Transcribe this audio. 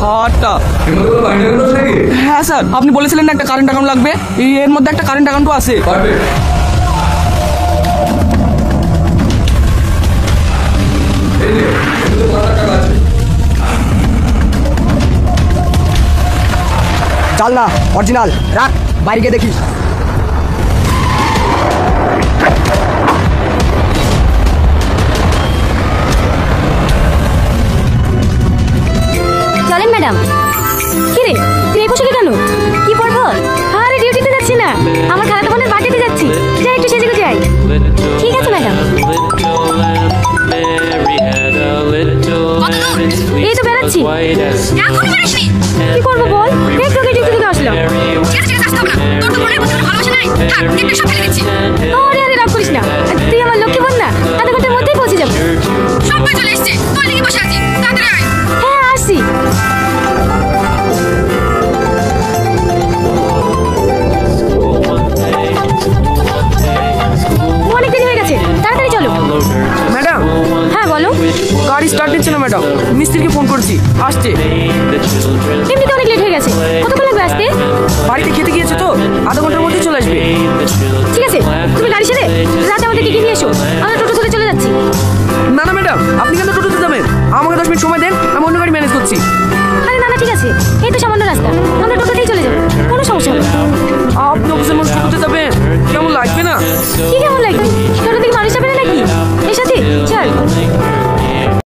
হাটটা। হ্যাঁ স্যার, আপনি বলেছিলেন না একটা কারেন্ট অ্যাকাউন্ট লাগবে, এর মধ্যে একটা কারেন্ট অ্যাকাউন্টও আছে। চাল না, অরিজিনাল রাখ, বাইরে গিয়ে দেখিস। চলেন ম্যাডাম। কি রে, তুই এই পোশাকে কেন? কি পরবো? আরে ডিউটিতে যাচ্ছি না, আমার খালাতো বোনের বাড়িতে যাচ্ছি। যাই একটু সেজে গুজে আই। ঠিক আছে ম্যাডাম। এই তো বেড়াচ্ছি। এখনই বেড়াসনি? কি করবো বল, একটু আগে ডিউটি থেকে আসলাম। আরে আরে রাগ করিস না, তুই আমার লক্ষ্মী বোন না, আধা ঘন্টার মধ্যেই পৌঁছে যাবো। সবাই চলে এসছে, তোর লিগে বসে আছি, তাড়াতাড়ি আয়। হ্যাঁ আসছি। অনেক দেরি হয়ে গেছে, তাড়াতাড়ি চলো। ম্যাডাম। হ্যাঁ বলো। গাড়ি স্টার্ট নিচ্ছে না ম্যাডাম, মিস্ত্রিকে ফোন করছি, আসছে। এমনিতে অনেক লেট হয়ে গেছে, কতক্ষণ লাগবে আসতে? বাড়িতে খেতে গিয়েছে তো, আধা ঘন্টার মধ্যেই চলে আসবে। ঠিক আছে, তুমি গাড়ি সেরে রাতে আমাদের দিকে নিয়ে এসো, আমরা টোটো ধরে চলে যাচ্ছি। না না ম্যাডাম, আপনি কেন টোটোতে যাবেন? আমাকে 10 মিনিট সময় দেন, আমি অন্য গাড়ি ম্যানেজ করছি। আরে না না ঠিক আছে, এই তো সামান্য